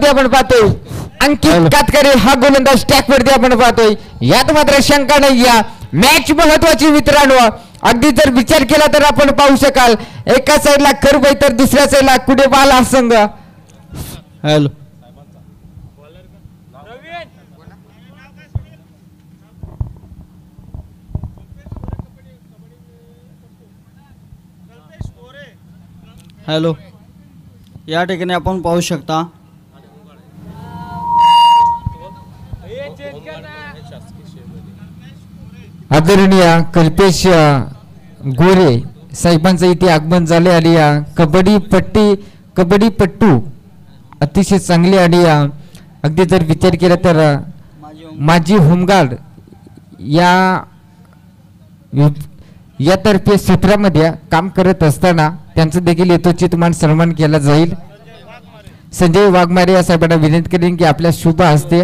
आपण पाहतोय अंकित कातकरे हा गोलंदाज स्टॅक वरती आपण पाहतोय. यात मात्र शंका नाही. या मॅच महत्वाची मित्रांनो. अगदी जर विचार केला तर आपण पाहू शकाल एका साईडला कर्ब आहे तर दुसऱ्या साईडला कुडेबाल हा संघ. हॅलो हॅलो या ठिकाणी आपण पाहू शकता आदरणीय कल्पेश गोरे साहेबांचं इथे आगमन झाले. आणि कबड्डी पट्टू अतिशय चांगले. आणि अगदी जर विचार केला तर माजी होमगार्ड यातर्फे सूत्रामध्ये काम करत असताना त्यांचं देखील यथोचित मान सन्मान केला जाईल. संजय वाघमारे या साहेबांना विनंती करेन की आपल्या शुभ हस्ते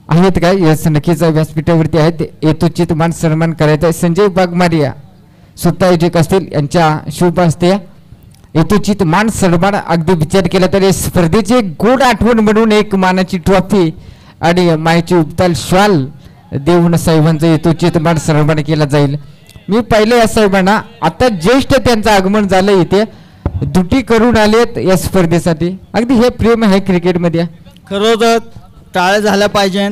आहेत काय यस नक्कीच व्यासपीठावरती आहेत. यथोचित मान सन्मान करायचा आहे. संजय वाघमारे स्वतः आयोजक असतील यांच्या शुभ हस्ते यथोचित मान सन्मान. अगदी विचार केला तर या स्पर्धेची गोड आठवण म्हणून एक मानाची ट्रॉफी आणि मायेची उपताल श्वाल देऊन साहेबांचा यथोचित मान सन्मान केला जाईल. मी पहिले या साहेबांना आता ज्येष्ठ त्यांचं आगमन झालं इथे दुटी करून आलेत या स्पर्धेसाठी. अगदी हे प्रेम आहे क्रिकेटमध्ये. खरोखर टाळ्या झाल्या पाहिजे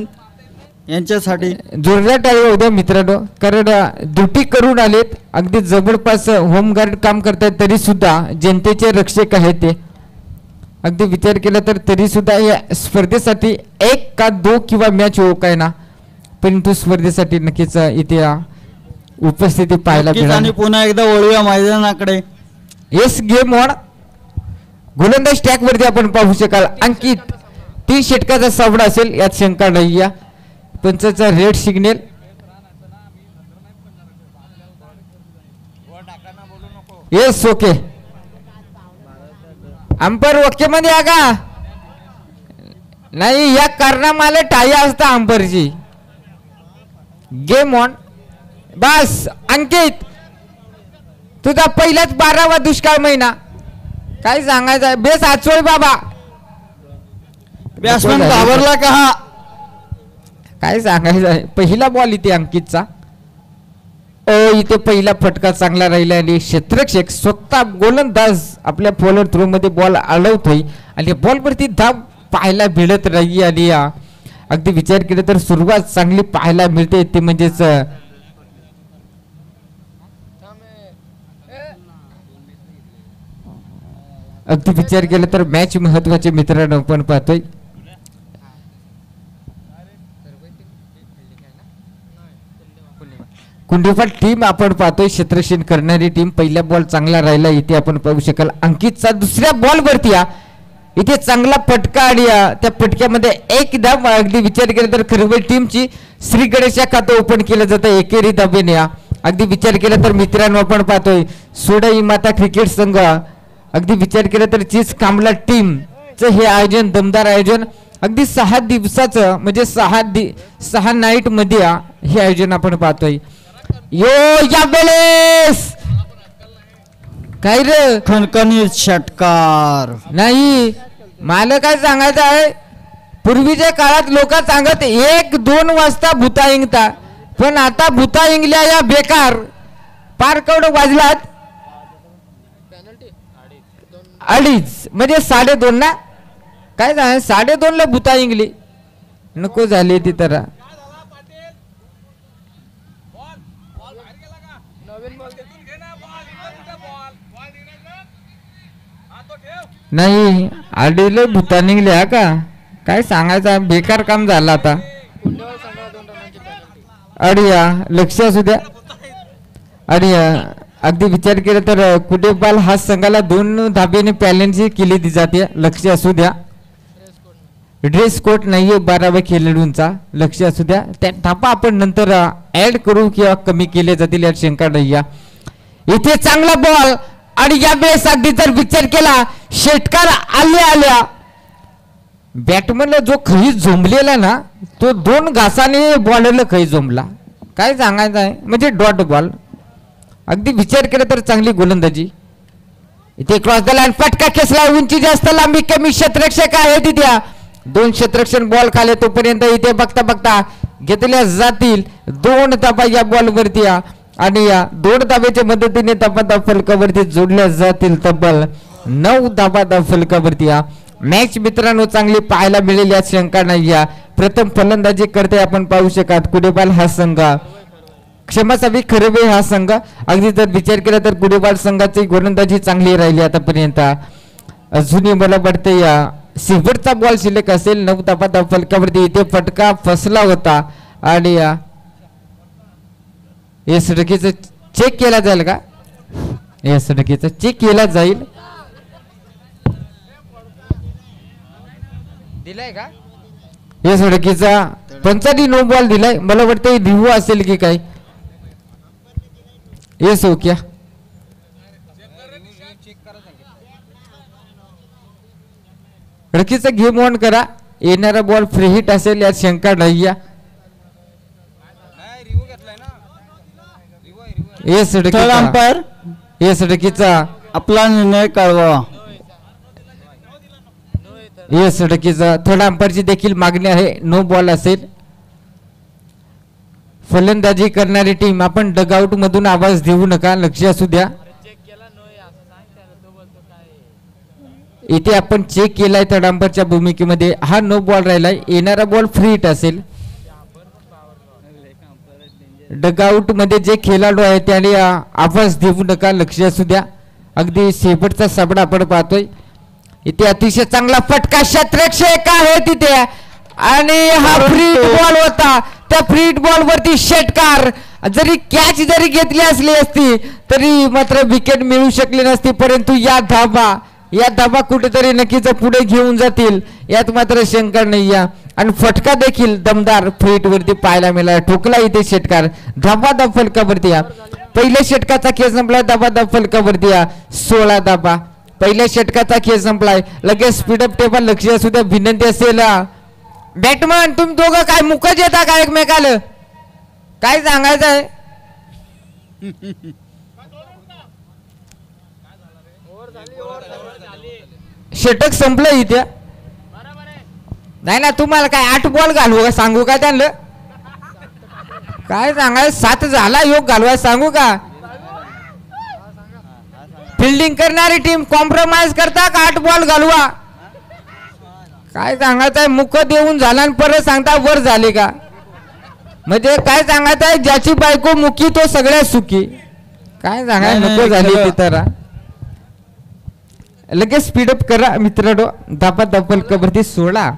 यांच्यासाठी. जोरदार टाळ्या उद्या मित्रांनो. कारण दुटी करून आलेत अगदी जवळपास होमगार्ड काम करतात तरी सुद्धा जनतेचे रक्षक आहेत ते. अगदी विचार केला तर तरी सुद्धा या स्पर्धेसाठी एक का दो किंवा मॅच हो काय ना परंतु स्पर्धेसाठी नक्कीच इथे उपस्थिती पाहायला मिळाली. आणि पुन्हा एकदा वळूया मैदानाकडे. Yes game on. गोलंदाज स्टॅक वरती आपण पाहू शकाल अंकित 3 षटकाचा सामना असेल यात शंका नाही. या पंचाचा red signal yes okay. Umpire okay मध्ये या का नाही या कारणामाला टाळ्या असता अंपरची. Game on. बस अंकित तुझा पहिलाच 12वा दुष्काळ महिना. काय सांगायचं बेस आचोळ बाबा. बॅट्समन घाबरला का हा. काय सांगायचं पहिला बॉल इथे अंकितचा. इथे पहिला फटका चांगला राहिला आणि क्षेत्ररक्षक स्वतः गोलंदाज आपल्या बॉलर थ्रो मध्ये बॉल अडवतोय आणि बॉल वरती धाव पाहायला मिळत राही. आणि अगदी विचार केला तर सुरुवात चांगली पाहायला मिळते ते म्हणजेच अगदी विचार केला तर मॅच महत्वाचे मित्रांनो आपण पाहतोय. कुंडीफाट टीम आपण पाहतोय क्षेत्ररक्षण करणारी टीम. पहिला बॉल चांगला राहिला इथे आपण पाहू शकाल अंकितचा दुसऱ्या बॉल वरती इथे चांगला फटका. आणि त्या फटक्यामध्ये एकदा अगदी विचार केला तर खरवड टीमची श्री गणेश खातं ओपन केलं जातं एकेरी दाबेने. अगदी विचार केला तर मित्रांनो आपण पाहतोय सोडाई माता क्रिकेट संघ. अगदी विचार केला तर चीज कामला टीमचं हे आयोजन दमदार आयोजन अगदी 6 दिवसाचं म्हणजे 6 नाईट मध्ये हे आयोजन आपण पाहतोय. या वेळेस काय रे खणखणीत षटकार नाही. मला काय सांगायचं आहे पूर्वीच्या काळात लोक सांगत 1-2 वाजता भूता इंगता पण आता भूता इंगल्या या बेकार. पार केवढं वाजलात 2:30 म्हणजे 2:30 ना. काय सांग 2:30 ला भूता इंगली नको झाली ती तर. नाही आडीले भूता निघल्या का काय सांगायचं बेकार काम झालं आता. अडिया लक्ष असू द्या. आणि अगदी विचार केला तर कुडेबाल हा संघाला 2 धाब्याने पॅलेंटची केली जाते. लक्ष असू द्या. ड्रेस कोड नाहीये 12व्या खेळाडूंचा. लक्ष असू द्या. त्या धापा आपण नंतर ऍड करू किंवा कमी केले जातील यात शंका नाही. इथे चांगला बॉल आणि या वेळेस अगदी जर विचार केला षटकार आल्या बॅटमनला जो खई झोंबलेला ना तो 2 घासाने बॉलरला खई झोंबला. काय सांगायचं आहे म्हणजे डॉट बॉल. अगदी विचार केला तर चांगली गोलंदाजी. इथे क्रॉस द लाईन फटका खेचला उंची जास्त लांबी कमी क्षेत्ररक्षक आहे तिथे दोन क्षेत्ररक्षण बॉल खाले तोपर्यंत इथे बघता बघता घेतल्या जातील 2 धाबा या बॉल वरती आणि या 2 धाब्याच्या मदतीने धाबा फलकावरती जोडल्या जातील तब्बल 9 धाबा फलकावरती मॅच मित्रांनो चांगली पाहायला मिळेल यात शंका नाही प्रथम फलंदाजी करते आपण पाहू शकाल कुडेबाल हा संघ क्षमासावी खरबे हा संघ अगदी जर विचार केला तर कुडेबाल संघाची गोलंदाजी चांगली राहिली आतापर्यंत अजूनही मला वाटतं या शेवटचा बॉल शिल्लक असेल 9 धाबा फलकावरती इथे फटका फसला होता आणि या सडकीचं चेक केला जाईल का या सडकीचा चेक केला जाईल दिलाय का या सडकीचा पंचानी नो बॉल दिलाय मला वाटतं रिव्ह्यू असेल की काय येस ओके रकीचा गेम ऑन करा येणारा बॉल फ्री हिट असेल यात शंका नाही थर्ड अंपायर या सडकीचा आपला निर्णय कळवा या सडकीचा थर्ड अंपायरची देखील मागणी आहे नो बॉल असेल फलंदाजी करणारी टीम आपण डगआउट मधून आवाज देऊ नका लक्ष असू द्या इथे आपण चेक केलाय थर्ड अंपायरच्या भूमिकेमध्ये हा नो बॉल राहिलाय येणारा बॉल फ्री हिट असेल डगआउट मध्ये जे खेळाडू आहे त्याने आवाज देऊ नका लक्ष असू द्या अगदी शेवटचा साबडा आपण पाहतोय इथे अतिशय चांगला फटका क्षेत्ररक्षक आहे तिथे आणि हा फ्री बॉल होता त्या फ्री बॉल वरती षटकार जरी कॅच जरी घेतली असली असती तरी मात्र विकेट मिळू शकली नसती परंतु या धाबा कुठेतरी नक्कीच पुढे घेऊन जातील यात मात्र शंका नाही आणि फटका देखील दमदार फ्रीट वरती पाहायला मिळाला ठोकला इथे षटकार धाबा फलकावरती पहिल्या षटकाचा खेळ संपलाय धाबा फलकावरती 16 धाबा पहिल्या षटकाचा खेळ संपलाय लगेच स्पीडअप टेबल लक्ष असू द्या विनंती असेल बॅटमन तुम्ही दोघं काय मुखच येता का एकमेकाला काय सांगायचं आहे षटक संपलं इथे नाही ना तुम्हाला काय 8 बॉल घालू का सांगू का त्यांना काय सांगाय 7 झाला योग घालवाय सांगू का फिल्डिंग करणारी टीम कॉम्प्रोमाइज करता का 8 बॉल घालवा काय सांगायचं आहे मुख देऊन झाला आणि परत सांगता वर झाले का म्हणजे काय सांगायचं आहे ज्याची बायको मुकी तो सगळ्यात सुखी काय सांगाय नको झाली ती तर लगेच स्पीडअप करा मित्रांनो धाबा फलकावरती 16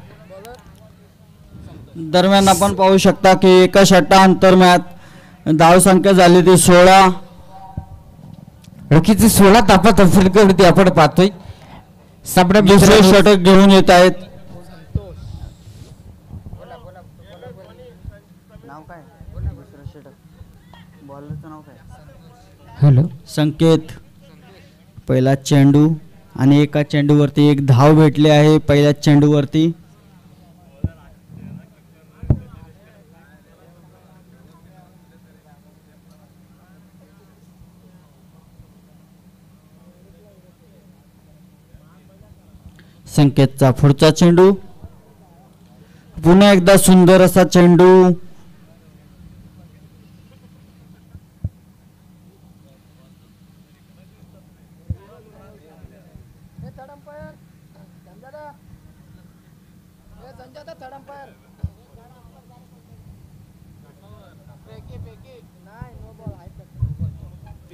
दरम्यान आपण पाहू शकता की एका षटका अंतर्म्यात धाव संख्या झाली ती 16 रकीचे 16 धाबा फलकावरती आपण पाहतोय साबडा दुसरे षटक घेऊन येत आहेत हॅलो संकेत पहिला चेंडू आणि एका चेंडूवरती एक धाव भेटली आहे पहिल्या चेंडूवरती संकेतचा पुढचा चेंडू पुन्हा एकदा सुंदर असा चेंडू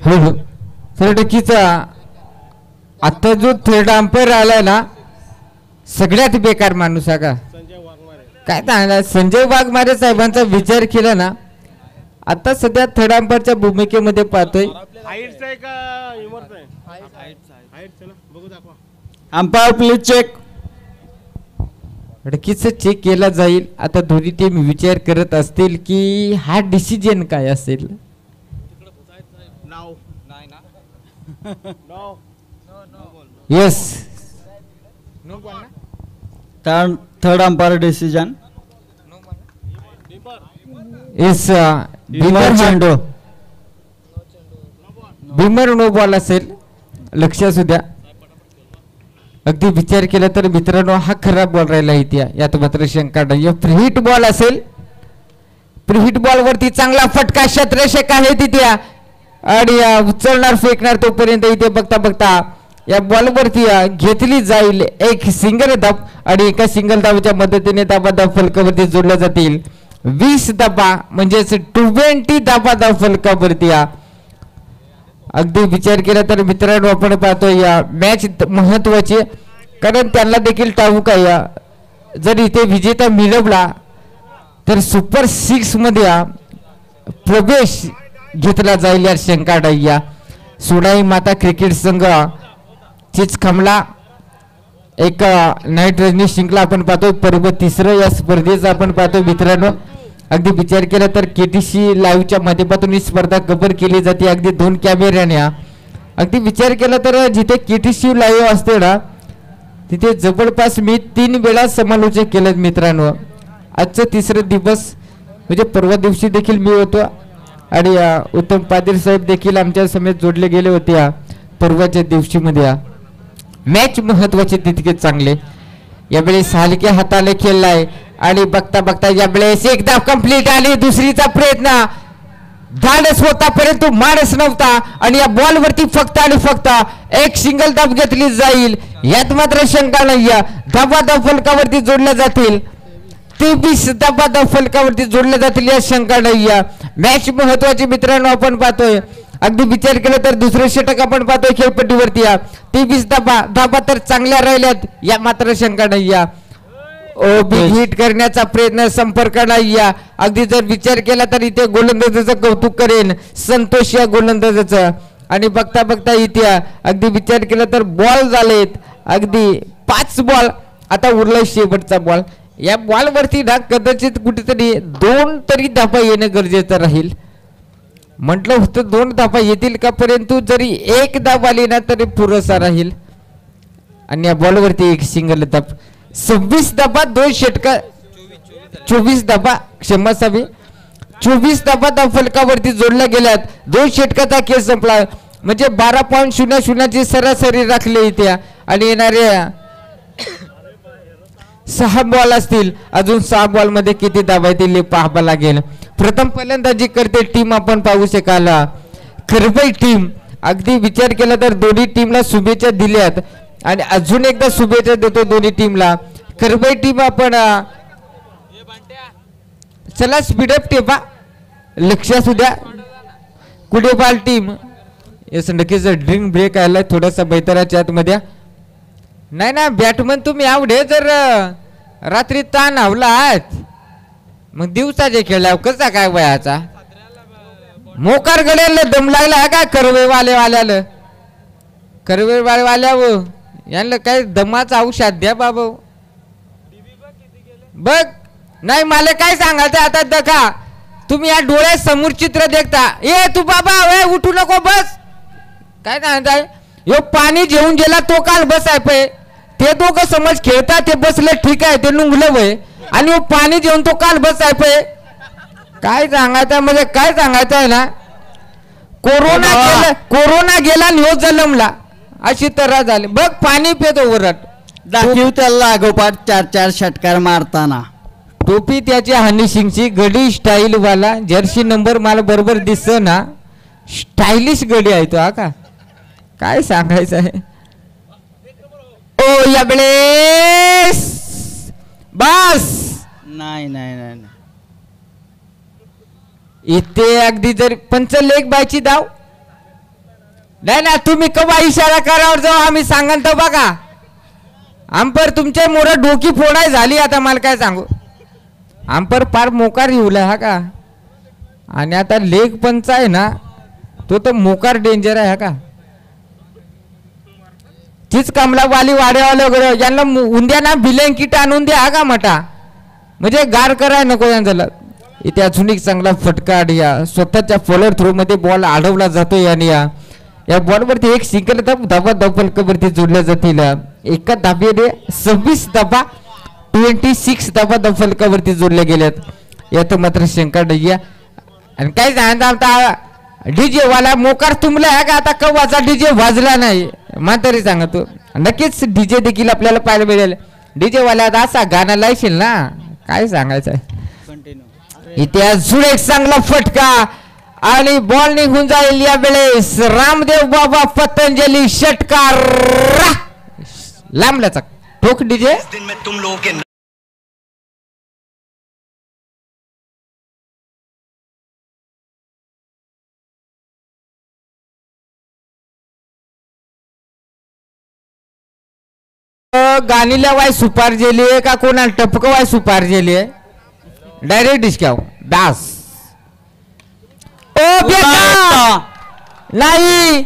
हो टक्कीचा आता जो थर्ड अंपायर आलाय ना सगळ्यात बेकार माणूस आहे का काय सांगणार संजय वाघमारे साहेबांचा विचार केला ना आता सध्या थर्ड अंपायरच्या भूमिकेमध्ये पाहतोय अंपायर प्लीज चेक टक्कीच चेक केला जाईल आता दोन्ही टीम विचार करत असतील की हा डिसिजन काय असेल yes third umpire decision yes चेंडू भीमर नो बॉल असेल लक्ष असू द्या अगदी विचार केला तर मित्रांनो हा खराब बॉल राहिला इथे, यात मात्र शंका नाही. फ्रीहिट बॉल असेल, फ्रीहिट बॉल वरती चांगला फटका, क्षेत्ररक्षक आहे तिथे आणि उचलणार फेकणार तोपर्यंत इथे बघता बघता या बॉल वरती घेतली जाईल एक सिंगल धाव आणि एका सिंगल धावेच्या मदतीने धाव फलकावरती जोडल्या जातील 20 धावा, म्हणजेच 20 धावा फलकावरती. अगदी विचार केला तर मित्रांनो आपण पाहतो या मॅच महत्वाची, कारण त्यांना देखील ठाऊक आहे जर इथे विजेता मिळवला तर सुपर 6 मध्ये प्रवेश घेतला जाईल या शंका नाही. सोनाई माता क्रिकेट संघ चिच खमला एक नाईट रजनी जिंकला आपण पाहतो, पर्व तिसरं या स्पर्धेचा आपण पाहतो मित्रांनो. अगदी विचार केला तर केटीसी लाईव्हच्या माध्यमातून ही स्पर्धा कव्हर केली जाते अगदी 2 कॅमेऱ्याने. अगदी विचार केला तर जिथे केटीसी लाईव्ह असते ना तिथे जवळपास मी 3 वेळा समालोचक केलं मित्रांनो. आजचं तिसरं दिवस म्हणजे परवा दिवशी देखील मी होतो आणि उत्तम पाटील साहेब देखील आमच्या समेत जोडले गेले होते परवाच्या दिवशी मध्ये. मॅच महत्वाचे तितके चांगले. यावेळेस हलक्या हाताने खेळलाय आणि बघता बघता यावेळेस एकदा कंप्लीट आली, दुसरीचा प्रयत्न धाडस होता परंतु माणस नव्हता आणि या बॉल वरती फक्त आणि फक्त एक सिंगल धाव घेतली जाईल, यात मात्र शंका नाही. धावा फलकावरती जोडल्या जातील 23 धावा फलकावरती जोडल्या जातील, या शंका नाही. मॅच महत्वाची मित्रांनो आपण पाहतोय. अगदी विचार केला तर दुसरे षटक आपण पाहतोय खेळपट्टीवरती 23 धावा तर चांगल्या राहिल्यात, या मात्र शंका नाही. हिट करण्याचा प्रयत्न, संपर्क नाही. अगदी जर विचार केला तर इथे गोलंदाजाचं कौतुक करेन संतोष या गोलंदाजाचं. आणि बघता बघता इथे अगदी विचार केला तर बॉल झालेत अगदी 5 बॉल, आता उरलाय शेवटचा बॉल. या बॉल वरती ना कदाचित कुठेतरी 2 तरी धावा येणं गरजेचं राहील. म्हटलं होतं 2 धावा येतील का, परंतु जरी 1 धाव आली ना तरी पुरेसा राहील. आणि या बॉल वरती एक सिंगल धाव, 26 धावा 2 षटका, 24 धावा क्षमा असावी, 24 धावा फलकावरती जोडल्या गेल्यात. 2 षटकाचा खेळ संपला म्हणजे 12.00 ची सरासरी राखली इथे. आणि येणारे 6 बॉल असतील, अजून 6 बॉल मध्ये किती धावा येतील पाहावं लागेल. प्रथम फलंदाजी करते टीम आपण पाहू शकाल खरबई टीम. अगदी विचार केला तर दोन्ही टीमला शुभेच्छा दिल्यात आणि अजून एकदा शुभेच्छा देतो दोन्ही टीमला. खरबई टीम आपण चला स्पीडअप टेपा, लक्षात द्या. कुडेबाल टीम यस नक्कीच ड्रिंक ब्रेक आलाय थोडासा बैतराच्या आतमध्ये. नाही ना बॅटमन तुम्ही आवडे जर रात्री ताण आवलात मग दिवसाचे खेळला कसा काय वयाचा मोकार गड्याला दम लागला का करवेवाल्याला, करवेवाल्या यांना काय दमाचा औषध द्या बाबा. बघ नाही मला काय सांगायचं आता दखा तुम्ही या डोळ्यासमोर चित्र देखता. ए तू बाबा उठू नको बस, काय सांगताय यो पाणी जेवून गेला तो काल बसाय पे ते दोघं समज खेळता ते बसले ठीक आहे ते नुंगलं वय आणि पाणी जेवून तो काल बसाय पे काय सांगायचं म्हणजे काय सांगायचं आहे ना. कोरोना गेला न्यो जन्मला अशी तऱ्हा झाली. बघ पाणी पेतो वरट दाखीव त्याला लागोपाठ 4-4 षटकार मारताना. टोपी त्याची हनी सिंगची गडी स्टाईल वाला, जर्सी नंबर मला बरोबर दिसत ना, स्टायलिश गडी आहे तो. हा का काय सांगायचं आहे. ओ यावेळेस बस नाही नाही नाही इथे अगदी जर पंच लेग बायची धाव नाही ना तुम्ही कवा इशारा करावर जाऊ आम्ही सांगन तर बघा. आंपर तुमच्या मोर डोकी फोडाय झाली आता मला काय सांगू. आंपर फार मोकार येऊला हा का. आणि आता लेग पंच आहे ना तो तर मोकार डेंजर आहे हा का. तीच कमला वाली वाड्यावाले वगैरे यांना उंद्या ना बिलँकिट आणून द्या हा का मटा म्हणजे गार कराय नको यांना. इथे अजून एक चांगला फटका या स्वतःच्या फॉलोअर थ्रो मध्ये बॉल अडवला जातो आणि या बॉलवरती एक सिंगल धावा फलकावरती जोडल्या जातील. एका धाब्याने 26 धावा 26 धावा फलकावरती जोडल्या गेल्यात, यात मात्र शंका नाही. आणि काय सांगता आता डीजे वाला मोकार तुंबला का आता कवाचा डीजे वाजला नाही म्हातारी सांगतो. नक्कीच डीजे देखील आपल्याला पाहायला मिळेल. डीजे वाल्या असा गाणं लायशील ना, काय सांगायचं. इथे अजून एक चांगला फटका आणि बॉल निघून जाईल या वेळेस. रामदेव बाबा पतंजली षटकार लांबल्याचा ठोक डीजे. गाणीला वाय सुपार जेली आहे का कोणा टपक वाय सुपार जेली आहे. डायरेक्ट डिस्काव दास. ओ बेटा नाही,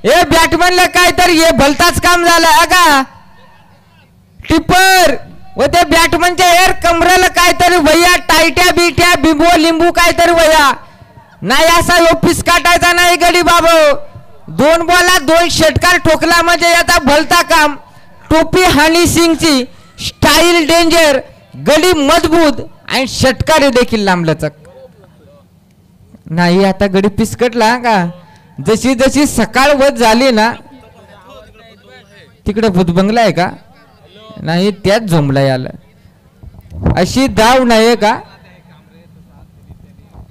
हे बॅटमॅनला काय तर हे भलताच काम झालं अगा. टिपर व त्या बॅटमॅनच्या एअर कमरेला काहीतरी वया टायट्या बिट्या बिंबो लिंबू काहीतरी वया नाही. असा ऑफिस काटायचा नाही गडी बाबू. 2 बॉला 2 षटकार ठोकला म्हणजे याचा भलता काम. टोपी हनी सिंगची स्टाईल डेंजर, गडी मजबूत आणि षटकार देखील लांबलचक नाही. आता गडी पिसकटला का. जशी जशी सकाळ वत झाली ना तिकडे भूतबंगला आहे का नाही त्यात झोंबला याला. अशी धाव नाही का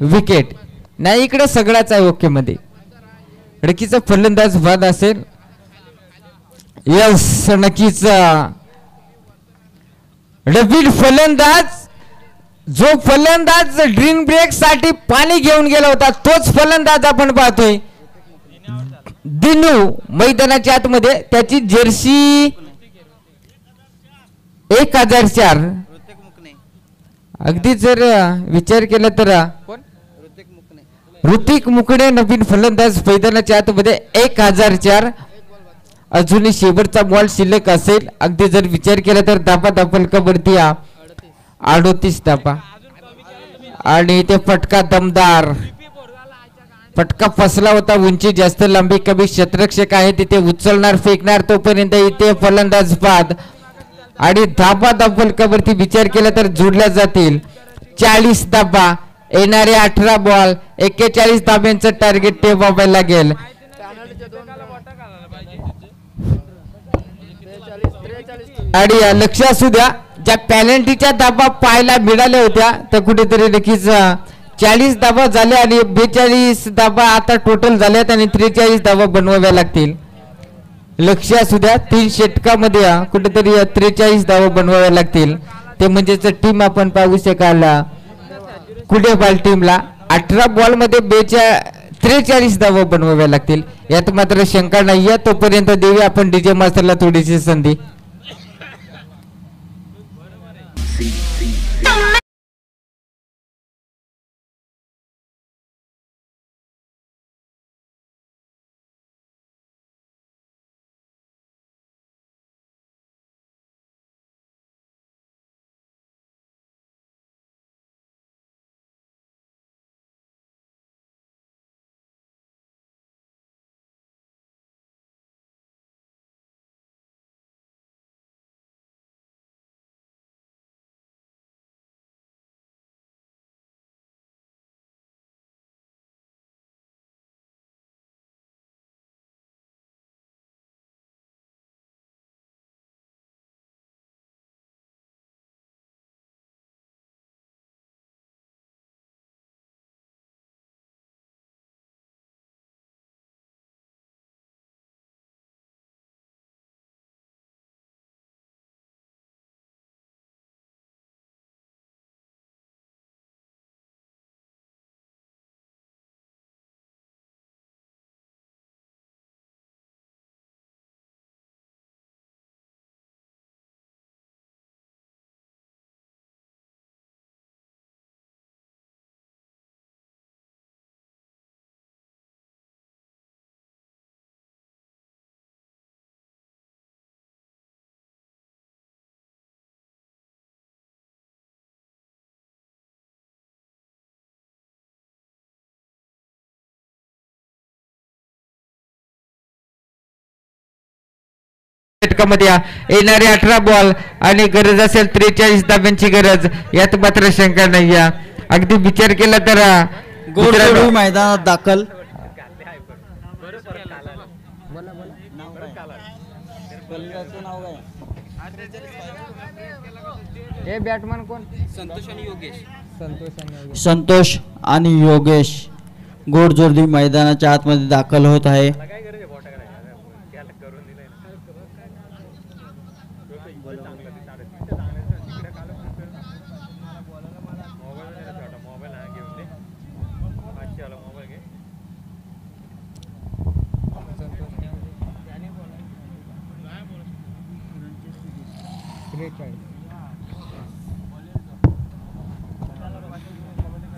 विकेट नाही. इकडे सगळाच आहे ओके मध्ये. रकीचा फलंदाज बाद असेल. यस नक्कीच रवीड फलंदाज, जो फलंदाज ड्रीम ब्रेक साठी पाणी घेऊन गेला होता तोच फलंदाज आपण पाहतोय. दिनू मैदानाच्या आतमध्ये त्याची जर्सी 1004. अगदी जर विचार केला तर ऋतिक मुकडे नवीन फलंदाज मैदानाच्या आतमध्ये 1004. अजूनही शेवटचा बॉल शिल्लक असेल. अगदी जर विचार केला तर धापा धापलकावरती 38 धापा आणि ते फटका दमदार फटका फसला होता. उंची जास्त लांबी कमी क्षेत्ररक्षक आहे तिथे उचलणार फेकणार तोपर्यंत इथे फलंदाज बाद आणि धाबा धापलकावरती विचार केला तर जोडल्या जातील 40 धाबा. येणारे 18 बॉल 41 धाब्यांचं टार्गेट ठेवावं लागेल. आणि लक्ष असू द्या ज्या पॅनल्टीच्या धाबा पाहायला मिळाल्या होत्या तर कुठेतरी नक्कीच 40 धाबा झाल्या आणि 42 धाबा आता टोटल झाल्यात आणि 43 धाबा बनवाव्या लागतील. लक्ष असू द्या 3 षटकामध्ये कुठेतरी 43 धाबा बनवाव्या लागतील. ते म्हणजेच टीम आपण पाहू शकाल कुडेबाल टीमला 18 बॉल मध्ये 43 धावा बनवाव्या लागतील. यात मात्र शंका नाही आहे. तोपर्यंत देवी आपण डीजे मास्टरला थोडीशी संधी. षटकामध्ये येणारे 18 बॉल आणि गरज असेल 43 धाब्यांची गरज. यात मात्र शंका नाही. अगदी विचार केला तर मैदानात दाखल हे बॅटमॅन कोण? संतोष आणि योगेश गोडजोर्दी मैदानाच्या आतमध्ये दाखल होत आहे.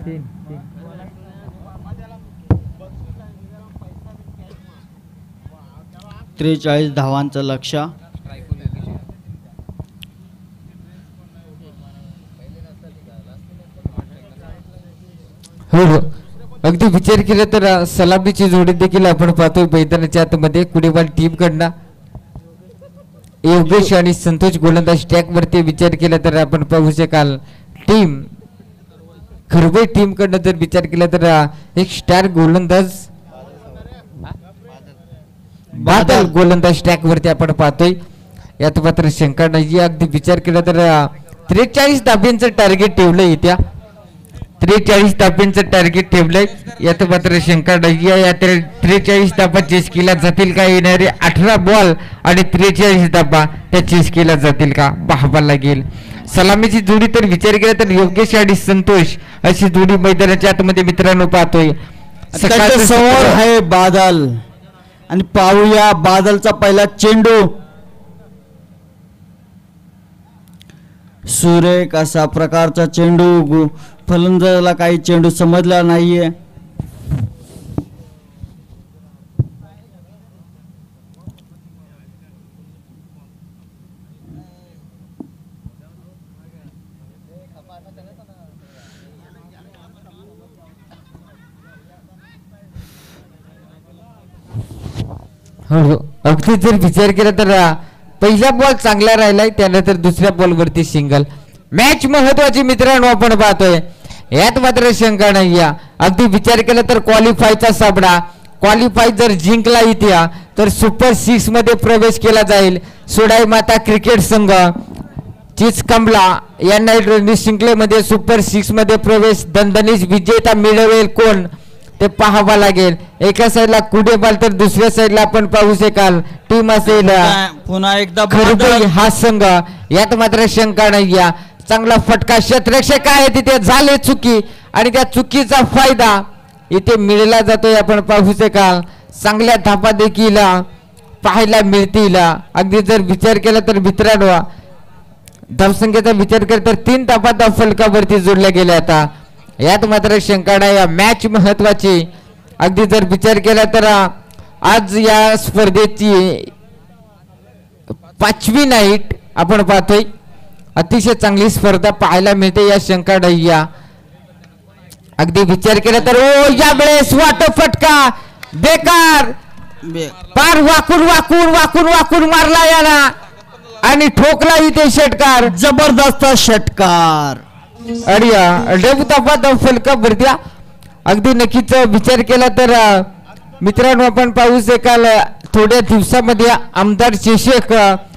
तीन 43 धावांचं लक्ष. हो हो अगदी विचार केला तर सलामीची जोडी देखील आपण पाहतोय मैदानाच्या आतमध्ये कुडेवाल टीम कडनं योगेश आणि संतोष गोलंदाज ट्रॅक वरती विचार केला तर आपण पाहू शकाल टीम खरबे टीम कडनं जर विचार केला तर एक स्टार गोलंदाज बादल गोलंदाज ट्रॅक वरती आपण पाहतोय. यात मात्र शंका नाही. अगदी विचार केला तर 43 धाब्यांचं टार्गेट ठेवलंय. त्या 43 धाब्यांचं टार्गेट ठेवलंय. यात मात्र शंका नाही. या 43 धाबा चेस केला जातील का? येणारे 18 बॉल आणि 43 धाबा त्या चेस केला जातील का? पाहावा लागेल. सलामीची जोडी तर विचार केला तर योगेश आणि संतोष अशी जोडी मैदानाच्या आतमध्ये मित्रांनो पाहतोय. सकाळच्या समोर आहे बादल आणि पाहूया बादलचा पहिला चेंडू. सुरेख असा प्रकारचा चेंडू. फलंदाजाला काही चेंडू समजला नाहीये. हो अगदी जर विचार केला तर पहिला बॉल चांगला राहिलाय त्यानंतर दुसऱ्या बॉल वरती सिंगल. मॅच महत्वाची मित्रांनो आपण पाहतोय. यात मात्र शंका नाही. अगदी विचार केला तर क्वालिफायचा सामना. क्वालिफाय जर जिंकला इथे तर सुपर 6 मध्ये प्रवेश केला जाईल. सोडाई माता क्रिकेट संघ चिचकंबला यांना रणजी जिंकलेमध्ये सुपर 6 मध्ये प्रवेश. दणदणीत विजेता मिळवेल कोण ते पाहावा लागेल. एका साईडला कुडेबाल तर दुसऱ्या साईडला आपण पाहू शकाल टीम असेल पुन्हा एकदा खरबई हा संघ. यात मात्र शंका नाही. चांगला फटका क्षेत्ररक्षक आहे तिथे झाले चुकी आणि त्या चुकीचा फायदा इथे मिळला जातोय आपण पाहू शकाल. चांगल्या धापा देखील पाहायला मिळतील. अगदी जर विचार केला तर मित्रांनो धावसंख्येचा विचार केला तर 3 धापा त्या फलकावरती जोडल्या गेल्या. आता यात मात्र शंका नाही. मॅच महत्वाची. अगदी जर विचार केला तर आज या स्पर्धेची 5वी नाईट आपण पाहतोय. अतिशय चांगली स्पर्धा पाहायला मिळते. या शंका नाही. अगदी विचार केला तर यावेळेस वाट फटका बेकार पार वाकून वाकून वाकून वाकून मारला याला आणि ठोकला इथे षटकार. जबरदस्त षटकार आणि डेबुतापा फलका भरत्या. अगदी नक्कीच विचार केला तर मित्रांनो आपण पाहू शकाल थोड्या दिवसामध्ये आमदार शेषक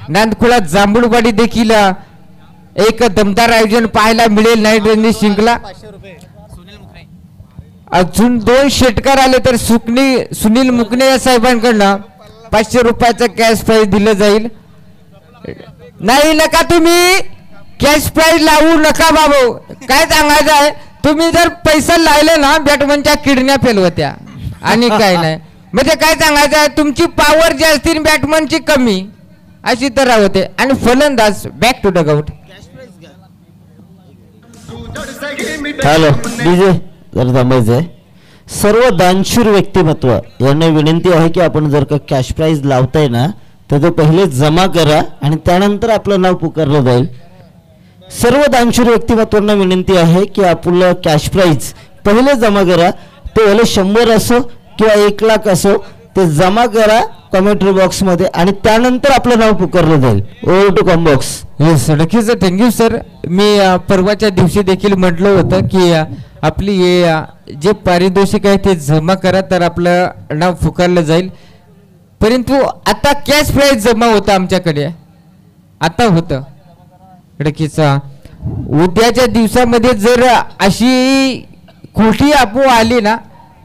नांदखुळा जांभूळवाडी देखील एक दमदार आयोजन पाहायला मिळेल. नाईट रणजी जिंकला. अजून 2 षटकार आले तर सुनील मुकणे या साहेबांकडनं 500 रुपयाचं कॅश प्राइज दिलं जाईल. नाही नका तुम्ही कॅश प्राइज लावू नका बाबू. काय सांगायचं आहे तुम्ही जर पैसा लावले ना बॅटमनच्या किडन्या फेल होत्या आणि काय नाही. म्हणजे काय सांगायचं आहे तुमची पॉवर जास्त बॅटमनची कमी अशी तर होते. आणि फलंदाज back to dugout. Hello DJ जर थांबायचं आहे. सर्व दानशूर व्यक्तिमत्व यांना विनंती आहे की आपण जर का कॅश प्राइज लावताय ना तर ते पहिले जमा करा आणि त्यानंतर आपलं नाव पुकारलं जाईल. सर्व दानशूर व्यक्तिमत्वांना विनंती आहे की आपलं कॅश प्राइज पहिले जमा करा. ते भले 100 असो किंवा 1 लाख असो ते जमा करा कमेंट्री बॉक्स मध्ये आणि त्यानंतर आपलं नाव पुकारलं जाईल. Over to come box. Yes नक्कीच थँक्यू सर. मी परवाच्या दिवशी देखील म्हटलं होतं की आपली जे पारितोषिक आहे ते जमा करा तर आपलं नाव पुकारलं जाईल. परंतु आता कॅश प्राइज जमा होतं आमच्याकडे आता होतं. नक्कीच उद्याच्या दिवसामध्ये जर अशी खोटी अफवा आली ना,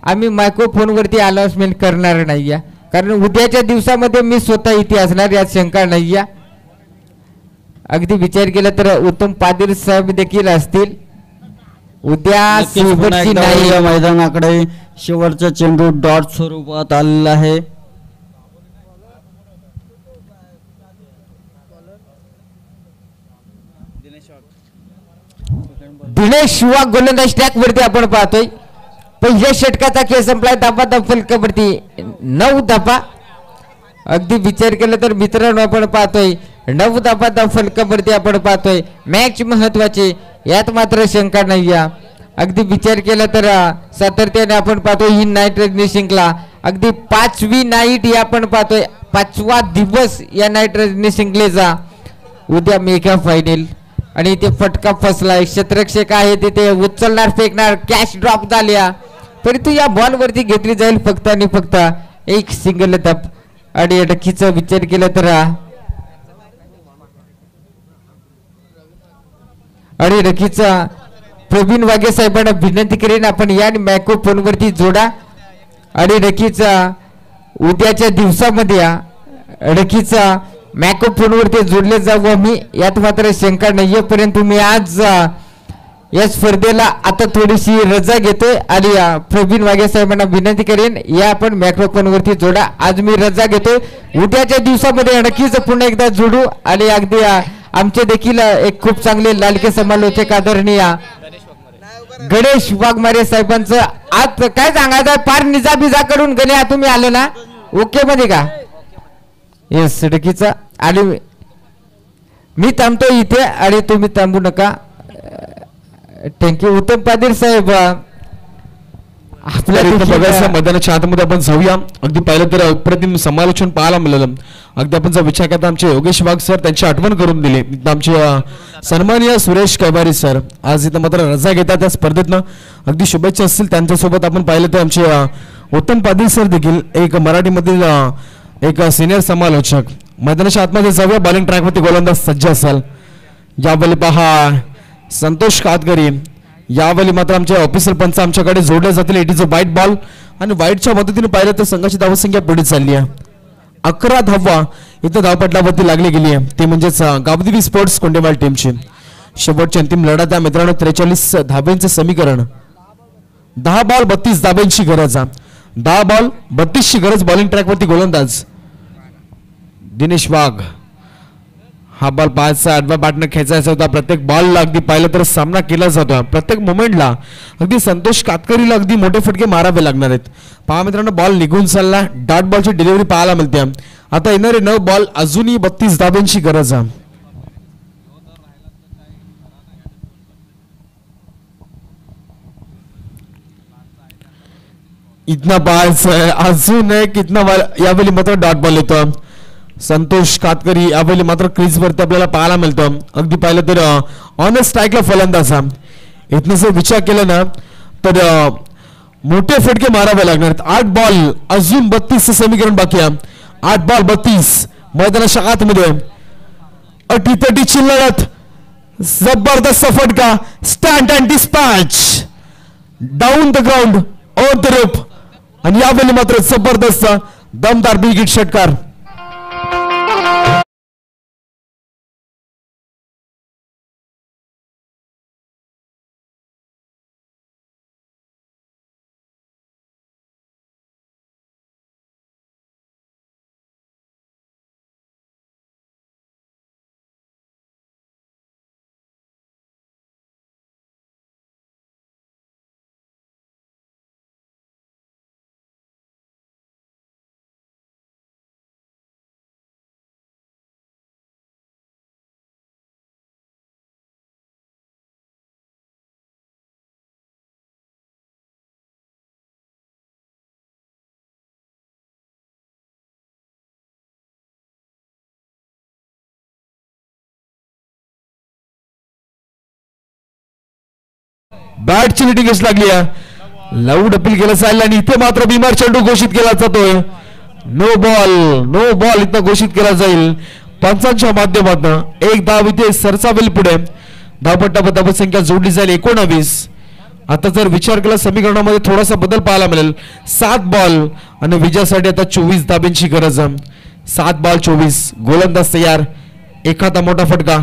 आम्ही मायक्रोफोनवरती अनाउन्समेंट करणार नाही आहे, कारण उद्याच्या दिवसामध्ये मी स्वतः इथे असणार, यात शंका नाही आहे. अगदी विचार केला तर उत्तम पाटील साहेब देखील असतील. उद्या शेवटची नाही या मैदानाकडे शेवटचा चेंडू डॉट स्वरूपात आलेला आहे. दिनेश वाघ गोलंदाज ट्रॅक वरती आपण पाहतोय. पहिल्या षटकाचा खेळ संपलाय. धापा फलकावरती 9 धापा. अगदी विचार केला तर मित्रांनो आपण पाहतोय 9 धापा फलकावरती आपण पाहतोय. मॅच महत्वाची, यात मात्र शंका नाही. अगदी विचार केला तर सातत्याने आपण पाहतोय ही नाईट रजनी जिंकला. अगदी 5वी नाईट ही आपण पाहतोय, 5वा दिवस या नाईट रजनी जिंकलेचा. उद्या मेगा फायनल आणि ते फटका फसलाय. क्षेत्ररक्षक आहे तिथे उचलणार फेकणार, कॅश ड्रॉप झाल्या, परंतु या बॉल वरती घेतली जाईल फक्त आणि फक्त एक सिंगल धप. आणि अडकीचा विचार केला तर आणि रकीचा प्रवीण वाघे साहेबांना विनंती करेन आपण या मायक्रोफोन वरती जोडा. आणि रकीचा उद्याच्या दिवसामध्ये रकीचा मायक्रोफोन वरती जोडले जाऊ आम्ही, यात मात्र शंका नाहीये. परंतु मी आज या स्पर्धेला आता थोडीशी रजा घेतोय आणि प्रवीण वाघे साहेबांना विनंती करेन या आपण मायक्रोफोन वरती जोडा. आज मी रजा घेतोय. उद्याच्या दिवसामध्ये नक्कीच पुन्हा एकदा जोडू. आणि अगदी आमचे देखील एक खूप चांगले लाडके समालोचक आदरणीय गणेश वाघमारे साहेबांचं आज काय सांगायचं, फार निजा करून गणे तुम्ही आले ना, ओके मध्ये का? येस सडकीचा. आणि मी थांबतो इथे आणि तुम्ही थांबू नका. थँक्यू. उत्तम पाटील साहेब आपल्या बघायचं मैदानाच्या आतमध्ये आपण जाऊया. अगदी पाहिलं तर अप्रतिम समालोचन पाहायला मिळालं. अगदी आपण जर विचार करता आमचे योगेश वाघ सर त्यांची आठवण करून दिली. आमचे सन्माननीय सुरेश कैवारी सर आज इथं मात्र रजा घेतात त्या स्पर्धेतनं. अगदी शुभेच्छा असतील त्यांच्यासोबत. आपण पाहिलं तर आमचे उत्तम पाटील सर देखील एक मराठीमधील एक सिनियर समालोचक. मैदानाच्या आतमध्ये जाऊया. बॉलिंग ट्रॅकवरती गोलंदाज सज्ज असाल. यावेळी पहा संतोष कातकरी. यावेळी मात्र आमचे ऑफिसर पंच आमच्याकडे जोडले जातील. इट इज अ वाईट बॉल आणि वाईटच्या मदतीने पाहिलं तर संघाची धावसंख्या पुढे चालली आहे. 11 धावा इथं धावपटलावरती लागली गेली आहे, ती म्हणजेच गावदेवी स्पोर्ट्स कोंडेवाल टीमची. शेवटची अंतिम लढत त्या मित्रांनो 43 धाब्यांचे समीकरण. 10 बॉल 32 धाब्यांची गरज. 10 बॉल 32ची गरज. बॉलिंग ट्रॅकवरती गोलंदाज दिनेश वाघ. हा बॉल पाहायचा, आडवा बॅटनं खेचायचा होता. प्रत्येक बॉलला अगदी पाहिलं तर सामना केला जातो. प्रत्येक मोमेंटला अगदी संतोष कातकरीला अगदी मोठे फटके मारावे लागणार आहेत. पहा मित्रांनो बॉल निघून चालला. डॉट बॉलची डिलिव्हरी पाहायला मिळते. आता येणारे 9 बॉल अजूनही 32 धाब्यांची गरज आहे. इतना पाहायचं अजून एक इतना यावेळी मात्र डॉट बॉल येतो. संतोष कातकरी यावेळी मात्र क्रीज वरती आपल्याला पाहायला मिळतं. अगदी पाहिलं तर ऑन स्ट्राईकला फलंदाज. इथनं जर विचार केला ना तर मोठे फटके मारावे लागणार. 8 बॉल अजून 32 समीकरण बाकी आहे. 8 बॉल 32 मैदानाच्या आतमध्ये अटीतटीची लढत. जबरदस्त फटका. Stand and dispatch down the ground over the rope. आणि यावेळी मात्र जबरदस्त दमदार बिग हिट षटकार. बॅटची लिटिंगेस लागली आहे. लाऊड अपील केलं जाईल आणि इथे मात्र बिमार चेंडू घोषित केला जातोय. नो बॉल इथं घोषित केला जाईल पंचांच्या माध्यमातून. एक धाव इथे सरसावेल पुढे. धावपट्टा संख्या जोडली जाईल 19. आता जर विचार केला समीकरणामध्ये थोडासा बदल पाहायला मिळेल. 7 बॉल आणि विजयासाठी आता 24 धाब्यांची गरज आहे. 7 बॉल 24. गोलंदाज तयार. एखादा मोठा फटका.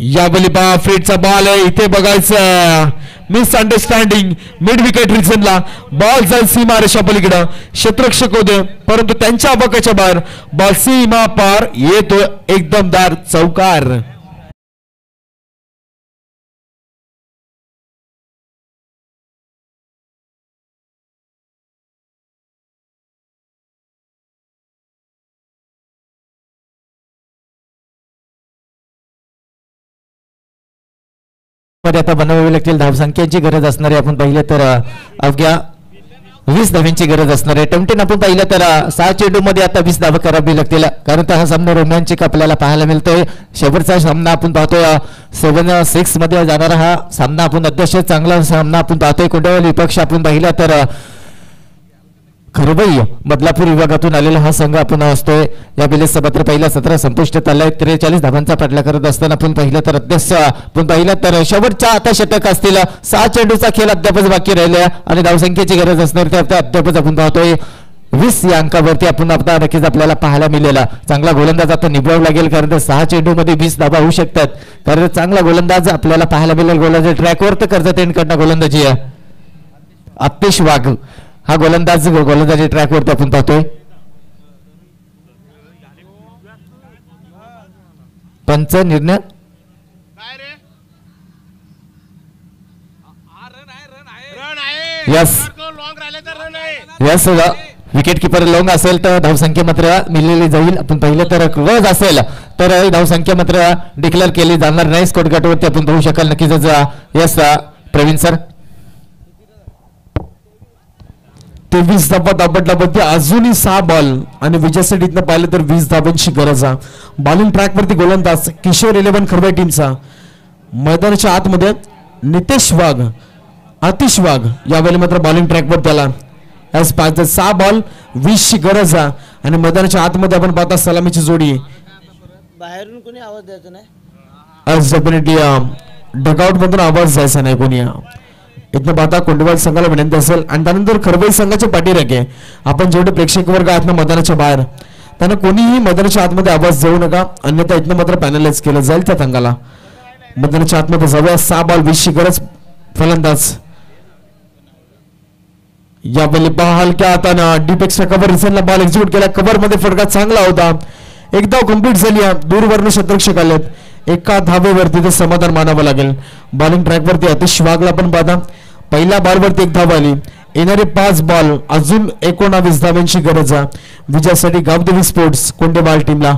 यावेळी पहा फ्रीडचा बॉल आहे. इथे बघायचं मिस अंडरस्टँडिंग मिड विकेट रिजनला. बॉल जाईल सीमा रेषा पलीकडं. क्षेत्ररक्षक होते परंतु त्यांच्या अबकाच्या बाहेर. बॉल सीमा पार येतो. एकदमदार चौकार. मध्ये आता बनवावी लागतील धावसंख्यांची गरज असणारी आपण पाहिलं तर अवघ्या 20 धावांची गरज असणार आहे. टमटेन आपण पाहिलं तर 6 चेंडू मध्ये आता 20 धावा करावी लागतील कारण हा सामना रोमांचक आपल्याला पाहायला मिळतोय. शेवटचा सामना आपण पाहतोय 7-6 मध्ये जाणारा हा सामना आपण अतिशय चांगला सामना आपण पाहतोय. कोंडावली विपक्ष आपण पाहिला तर खरबई बदलापूर विभागातून आलेला हा संघ आपण असतोय. या बेलेसचा मात्र पहिला 17 संपुष्टात आलाय. 43 धावांचा पाठला करत असताना आपण पाहिलं तर अध्यक्ष आपण पाहिलं तर शेवटच्या आता षटक असतील. 6 चेंडूचा खेळ अद्यापच बाकी राहिला आणि धावसंख्येची गरज असणार तर अद्यापच आपण पाहतोय 20 या अंकावरती आपण आता नक्कीच आपल्याला पाहायला मिळालेला. चांगला गोलंदाज आता निभावावा लागेल कारण 6 चेंडू मध्ये 20 धावा होऊ शकतात. कारण चांगला गोलंदाज आपल्याला पाहायला मिळेल. गोलंदाज ट्रॅकवर तर कर्जत एंडकडनं गोलंदाजी आहे. आतिश वाघ हा गोलंदाजी ट्रॅकवरती आपण पाहतोय. पंच निर्णय यस विकेट किपर लॉंग असेल तर धावसंख्या मात्र मिळलेली जाईल. आपण पाहिलं तर क्लोज असेल तर धावसंख्या मात्र डिक्लेअर केली जाणार नाही. स्कोर गटवरती आपण पाहू शकाल नक्कीच. यस प्रवीण सर 23 धावा दाबडल्यावरती अजूनही 6 बॉल आणि विजयासाठी इथनं पाहिलं तर 20 धावांची गरज आहे. बॉलिंग ट्रॅकवरती गोलंदाज किशोर 11 खरबाई टीमचा. मैदानाच्या आतमध्ये नितेश वाघ आतिश वाघ यावेळी मात्र बॉलिंग ट्रॅकवर त्याला. आज 6 बॉल 20 ची गरज आहे आणि मैदानाच्या आतमध्ये आपण पाहता सलामीची जोडी. बाहेरून कोणी आवाज द्यायचा नाही. आज डेफिनेटली डगआउट मधून आवाज जायचा नाही कोणी. इथनं पाहता कोंडवाल संघाला विनंती असेल आणि त्यानंतर खरबाई संघाचे पाठीराखे आपण जेवढे प्रेक्षक वर्ग आहेत ना मैदानाच्या बाहेर त्यांना कोणीही मैदानाच्या आतमध्ये आवाज जाऊ नका अन्यथा इथनं मात्र पॅनलाइज केलं जाईल त्या संघाला. मैदानाच्या आतमध्ये जाऊया. 6 बॉल 20 ची गरज. फलंदाज यावेळी हलक्या हातानं डीप एक्स्ट्रा कव्हर रिसनला बॉल एक्झिक्यूट केला. कव्हर मध्ये फटका चांगला होता. एकदा कंप्लीट झाली. दूरवरून क्षेत्ररक्षक आलेत. एका धावेवरती ते समाधान मानावं लागेल. बॉलिंग ट्रॅकवरती अतिश वाघला पण पाहता पहिल्या बॉलवरती 1 धाव आली. येणारे 5 बॉल अजून 19 धावांची गरज आहे विजयासाठी गावदेवी स्पोर्ट्स कोंडेवाल टीमला.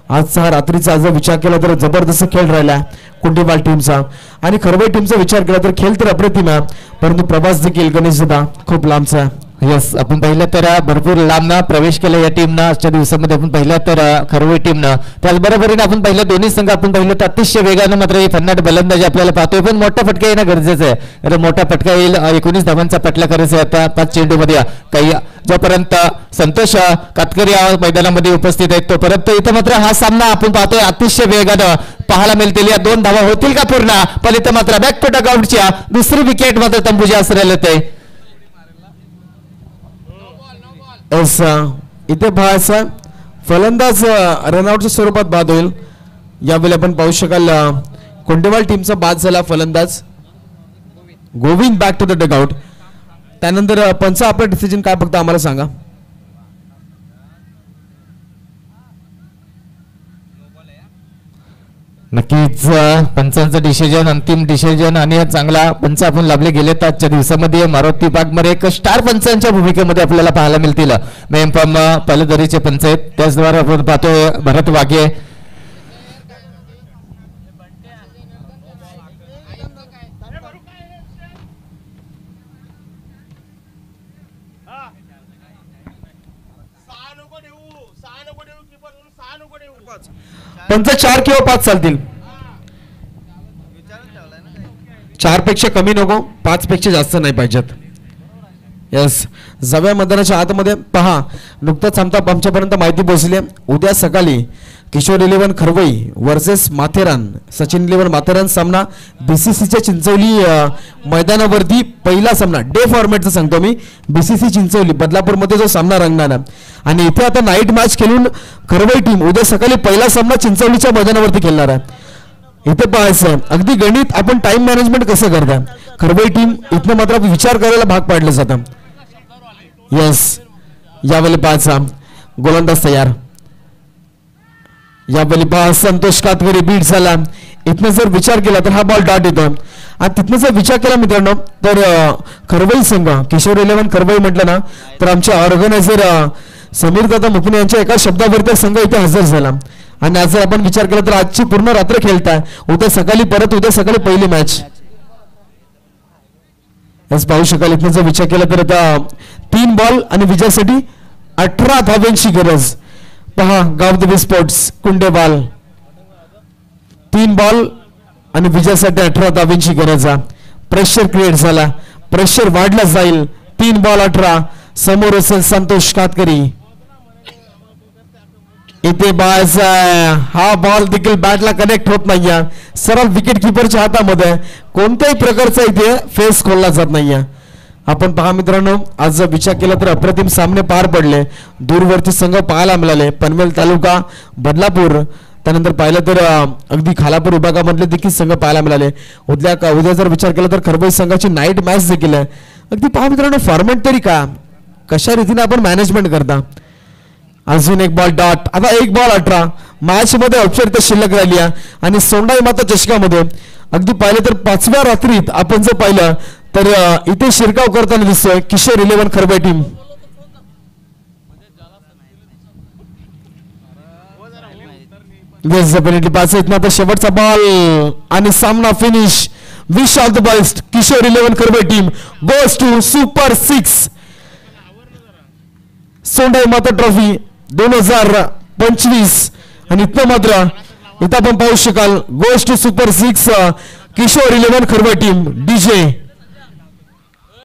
आजचा हा रात्रीचा जर विचार केला तर जबरदस्त खेळ राहिला कोंडेवाल टीमचा आणि खरबाई टीमचा विचार केला तर खेळ तर अप्रतिम आहे परंतु प्रवास देखील गणेशदा खूप लांबचा. यस आपण पाहिलं तर भरपूर लांबना प्रवेश केला या टीमनं आजच्या दिवसामध्ये. आपण पाहिलं तर खरवई टीमनं त्याचबरोबरीने आपण पाहिलं दोन्ही संघ आपण पाहिलं तर अतिशय वेगानं मात्र ही फन्नाट बलंदाजी आपल्याला पाहतोय. पण मोठा फटका येणं गरजेचं आहे. अरे मोठा फटका येईल. 19 धावांचा पटला करायचा आहे आता 5 चेंडूमध्ये. काही जोपर्यंत संतोष कातकरी या मैदानामध्ये उपस्थित आहेत तोपर्यंत इथं मात्र हा सामना आपण पाहतोय अतिशय वेगानं पाहायला मिळतील. या 2 धावा होतील का पूर्ण. पण इथं मात्र बॅकफुट अकाउंटच्या दुसरी विकेट मात्र तंबूजी असं ते इथे पाहायचा फलंदाज रनआउटच्या स्वरूपात बाद होईल. यावेळी आपण पाहू शकाल कोंडेवाल टीमचा बाद झाला फलंदाज Govind back to the dugout. त्यानंतर पंच आपलं डिसिजन काय फक्त आम्हाला सांगा. नक्कीच पंचांचं डिसिजन अंतिम डिसिजन आणि चांगला पंच आपण लाभले गेले तर आजच्या दिवसामध्ये मारुती बागमध्ये एक स्टार पंचांच्या भूमिकेमध्ये आपल्याला पाहायला मिळतील. मेमपम पालदरीचे पंच आहेत त्याचद्वारे आपण पाहतोय भरत वाघे. पंच 4 किंवा 5 चालतील. 4 पेक्षा कमी नको 5 पेक्षा जास्त नाही पाहिजेत. यस जव्या मैदानाच्या आतमध्ये पहा नुकताच आमच्यापर्यंत माहिती पोहोचली. उद्या सकाळी किशोर 11 खरवई वर्सेस माथेरान. सचिन 11 माथेरान सामना बीसीसीच्या चिंचवली मैदानावरती पहिला सामना डे फॉर्मॅटचा सांगतो मी. बीसीसी चिंचवली बदलापूरमध्ये जो सामना रंगणार आहे आणि इथे आता नाईट मॅच खेळून खरवई टीम उद्या सकाळी पहिला सामना चिंचवलीच्या मैदानावरती खेळणार आहे. इथे पाहायचं अगदी गणित आपण टाइम मॅनेजमेंट कसं करता. खरवई टीम इथनं मात्र विचार करायला भाग पाडलं जातं. यस यावेळी पाहायचा गोलंदाज तयार. यावेळी पहा संतोष कातकरी बीट झाला. इथनं जर विचार केला तर हा बॉल डॉट येतो आणि तिथनं जर विचार केला मित्रांनो तर खरवई संघ किशोर 11 खरवई म्हटलं ना तर आमचे ऑर्गनायझर समीर दादा मुकणे यांच्या एका शब्दावरती संघ इथे हजर झाला. आणि आज जर आपण विचार केला तर आजची पूर्ण रात्र खेळताय. उद्या सकाळी पहिली मॅच पाहू शकाल. इथनं जर विचार केला तर आता 3 बॉल आणि विजयासाठी 18 धावांची गरज. पहा गावदेवी स्पोर्ट्स कुंडेवाल 3 बॉल आणि विजयासाठी 18 धावांची गरज. प्रेशर क्रिएट झाला. प्रेशर वाढला जाईल. 3 बॉल 18 समोर असेल संतोष कातकरी. इथे हा बॉल देखील बॅटला कनेक्ट होत नाहीये. सरळ विकेट किपरच्या हातामध्ये कोणत्याही प्रकारचा इथे फेस खोलला जात नाहीये. आपण पहा मित्रांनो आज जर विचार केला तर अप्रतिम सामने पार पडले. दूरवरती संघ पाहायला मिळाले. पनवेल तालुका बदलापूर त्यानंतर पाहिलं तर अगदी खालापूर विभागामधले देखील संघ पाहायला मिळाले. उद्या जर विचार केला तर खरवई संघाची नाईट मॅच देखील आहे. अगदी पहा मित्रांनो फॉर्मॅट तरी का कशा रीतीने आपण मॅनेजमेंट करता. अजून एक बॉल डॉट. आता 1 बॉल 18 मॅच मध्ये औपचारिकता शिल्लक राहिली आणि सोंडाई माता चषकामध्ये अगदी पाहिलं तर 5व्या रात्रीत आपण जर पाहिलं तर इथे शिरकाव करताना दिसतोय किशोर 11 खरवई टीम. आता शेवटचा बॉल आणि सामना finish. Wish all the best Kishore 11 Kharvai team goes to super 6 Sondai Mata trophy 2025 आणि इथं मात्र इथं आपण पाहू शकाल goes to super 6 Kishore 11 Kharvai team. DJ